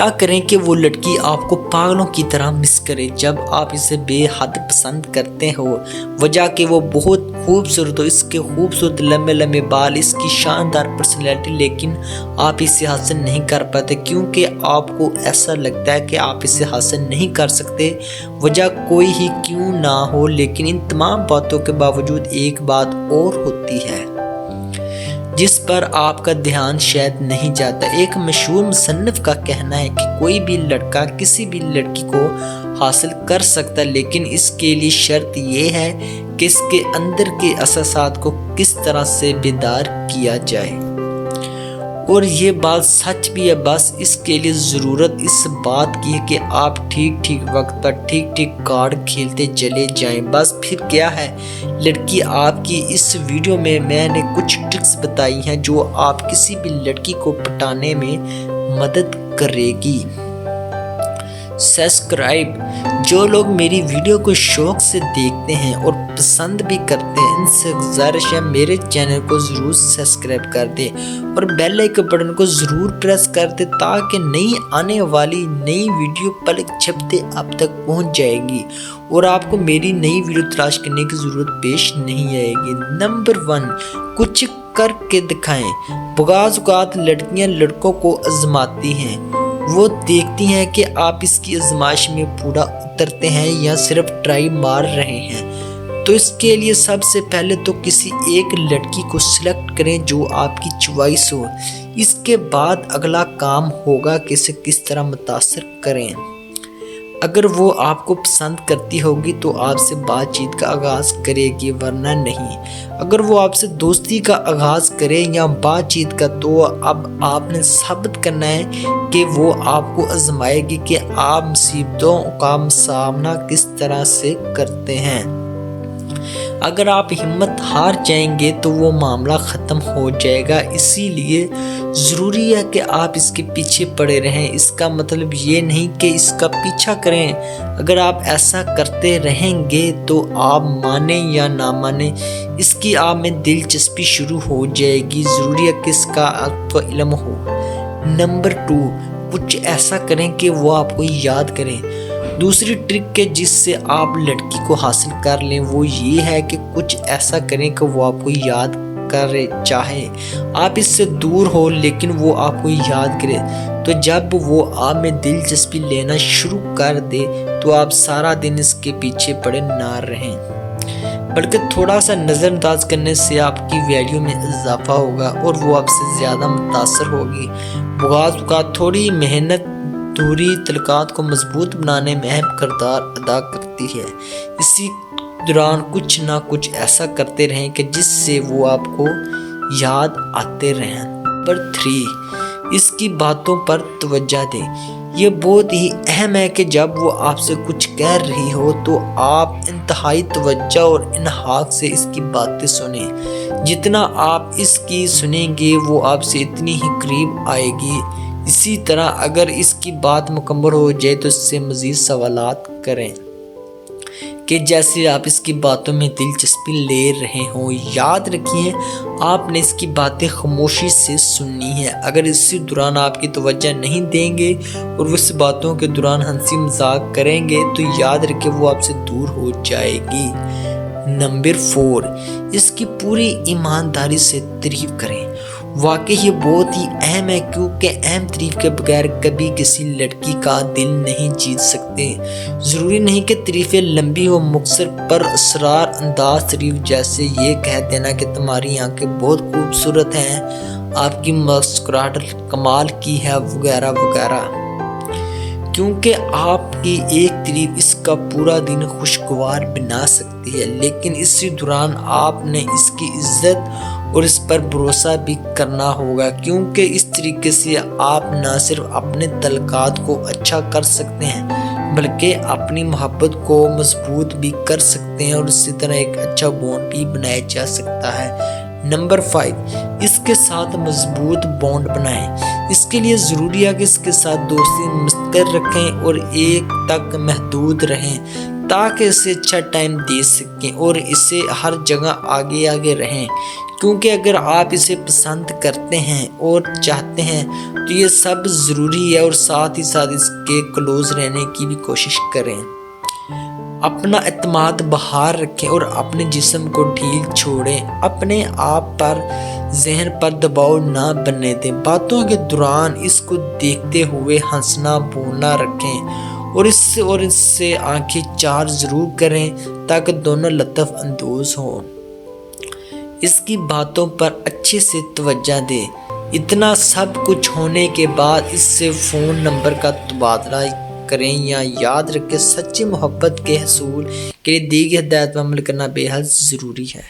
کیا کریں کہ وہ لڑکی آپ کو پاگلوں کی طرح مس کرے جب آپ اسے بے حد پسند کرتے ہو، وجہ کہ وہ بہت خوبصورت ہو، اس کے خوبصورت لمبے لمبے بال، اس کی شاندار پرسنالٹی، لیکن آپ اسے حاصل نہیں کر پاتے کیونکہ آپ کو ایسا لگتا ہے کہ آپ اسے حاصل نہیں کر سکتے، وجہ کوئی ہی کیوں نہ ہو، لیکن ان تمام باتوں کے باوجود ایک بات اور ہوتی ہے جس پر آپ کا دھیان شاید نہیں جاتا۔ ایک مشہور مصنف کا کہنا ہے کہ کوئی بھی لڑکا کسی بھی لڑکی کو حاصل کر سکتا، لیکن اس کے لیے شرط یہ ہے کہ اس کے اندر کے احساسات کو کس طرح سے بیدار کیا جائے۔ اور یہ بات سچ بھی ہے، بس اس کے لیے ضرورت اس بات کی ہے کہ آپ ٹھیک وقت پر ٹھیک کارڈ کھیلتے چلے جائیں۔ بس پھر کیا ہے لڑکی آپ کی۔ اس ویڈیو میں نے کچھ ٹرکس بتائی ہیں جو آپ کسی بھی لڑکی کو پٹانے میں مدد کرے گی۔ سبسکرائب، جو لوگ میری ویڈیو کو شوق سے دیکھتے ہیں اور پسند بھی کرتے ہیں، ان سے گزارش ہے میرے چینل کو ضرور سبسکرائب کر دیں اور بیل آئیکن بٹن کو ضرور پریس کر دیں تاکہ نئی آنے والی نئی ویڈیو پلک جھپتے آپ تک پہنچ جائے گی اور آپ کو میری نئی ویڈیو تلاش کرنے کی ضرورت پیش نہیں آئے گی۔ نمبر 1، کچھ کر کے دکھائیں۔ بعض اوقات لڑکیاں لڑکوں کو آزماتی ہیں، وہ دیکھتی ہیں کہ آپ اس کی آزمائش میں پورا اترتے ہیں یا صرف ٹرائی مار رہے ہیں۔ تو اس کے لیے سب سے پہلے تو کسی ایک لڑکی کو سلیکٹ کریں جو آپ کی چوائس ہو۔ اس کے بعد اگلا کام ہوگا کہ اسے کس طرح متاثر کریں۔ اگر وہ آپ کو پسند کرتی ہوگی تو آپ سے بات چیت کا آغاز کرے گی، ورنہ نہیں۔ اگر وہ آپ سے دوستی کا آغاز کرے یا بات چیت کا، تو اب آپ نے ثابت کرنا ہے کہ وہ آپ کو آزمائے گی کہ آپ مصیبتوں کا سامنا کس طرح سے کرتے ہیں۔ اگر آپ ہمت ہار جائیں گے تو وہ معاملہ ختم ہو جائے گا، اسی لیے ضروری ہے کہ آپ اس کے پیچھے پڑے رہیں۔ اس کا مطلب یہ نہیں کہ اس کا پیچھا کریں، اگر آپ ایسا کرتے رہیں گے تو آپ مانیں یا نہ مانیں اس کی آپ میں دلچسپی شروع ہو جائے گی، ضروری ہے کہ اس کا آپ کو علم ہو۔ نمبر 2، کچھ ایسا کریں کہ وہ آپ کو یاد کریں۔ دوسری ٹرک کے جس سے آپ لڑکی کو حاصل کر لیں وہ یہ ہے کہ کچھ ایسا کریں کہ وہ آپ کو یاد کرے، چاہے آپ اس سے دور ہو لیکن وہ آپ کو یاد کرے۔ تو جب وہ آپ میں دلچسپی لینا شروع کر دے تو آپ سارا دن اس کے پیچھے پڑے نہ رہیں، بلکہ تھوڑا سا نظر انداز کرنے سے آپ کی ویلیو میں اضافہ ہوگا اور وہ آپ سے زیادہ متاثر ہوگی۔ بعض اوقات تھوڑی محنت دوری تعلقات کو مضبوط بنانے میں اہم کردار ادا کرتی ہے۔ اسی دوران کچھ نہ کچھ ایسا کرتے رہیں کہ جس سے وہ آپ کو یاد آتے رہیں۔ نمبر 3، اس کی باتوں پر توجہ دیں۔ یہ بہت ہی اہم ہے کہ جب وہ آپ سے کچھ کہہ رہی ہو تو آپ انتہائی توجہ اور انحاق سے اس کی باتیں سنیں۔ جتنا آپ اس کی سنیں گے وہ آپ سے اتنی ہی قریب آئے گی۔ اسی طرح اگر اس کی بات مکمل ہو جائے تو اس سے مزید سوالات کریں کہ جیسے آپ اس کی باتوں میں دلچسپی لے رہے ہوں۔ یاد رکھیے آپ نے اس کی باتیں خاموشی سے سننی ہے۔ اگر اسی دوران آپ کی توجہ نہیں دیں گے اور وہ اس باتوں کے دوران ہنسی مذاق کریں گے تو یاد رکھیں وہ آپ سے دور ہو جائے گی۔ نمبر 4، اس کی پوری ایمانداری سے تعریف کریں۔ واقعی یہ بہت ہی اہم ہے کیونکہ اہم تعریف کے بغیر کبھی کسی لڑکی کا دل نہیں جیت سکتے۔ ضروری نہیں کہ تعریفیں لمبی ہو، مختصر پر اسرار انداز تعریف جیسے یہ کہہ دینا کہ تمہاری آنکھیں بہت خوبصورت ہیں، آپ کی مسکراہٹ کمال کی ہے، وغیرہ وغیرہ، کیونکہ آپ کی ایک تعریف اس کا پورا دن خوشگوار بنا سکتی ہے۔ لیکن اسی دوران آپ نے اس کی عزت اور اس پر بھروسہ بھی کرنا ہوگا، کیونکہ اس طریقے سے آپ نہ صرف اپنے تعلقات کو اچھا کر سکتے ہیں بلکہ اپنی محبت کو مضبوط بھی کر سکتے ہیں اور اسی طرح ایک اچھا بانڈ بھی بنایا جا سکتا ہے۔ نمبر 5، اس کے ساتھ مضبوط بانڈ بنائیں۔ اس کے لیے ضروری ہے کہ اس کے ساتھ دوستی مستقر رکھیں اور ایک تک محدود رہیں تاکہ اسے اچھا ٹائم دے سکیں اور اسے ہر جگہ آگے رہیں، کیونکہ اگر آپ اسے پسند کرتے ہیں اور چاہتے ہیں تو یہ سب ضروری ہے، اور ساتھ ہی ساتھ اس کے کلوز رہنے کی بھی کوشش کریں۔ اپنا اعتماد بحال رکھیں اور اپنے جسم کو ڈھیل چھوڑیں، اپنے آپ پر ذہن پر دباؤ نہ بننے دیں۔ باتوں کے دوران اس کو دیکھتے ہوئے ہنسنا بولنا رکھیں، اور اس سے آنکھیں چار ضرور کریں تاکہ دونوں لطف اندوز ہوں۔ اس کی باتوں پر اچھے سے توجہ دیں۔ اتنا سب کچھ ہونے کے بعد اس سے فون نمبر کا تبادلہ کریں، یا یاد رکھیں سچی محبت کے حصول کے لیے دی گئی ہدایت پر عمل کرنا بے حد ضروری ہے۔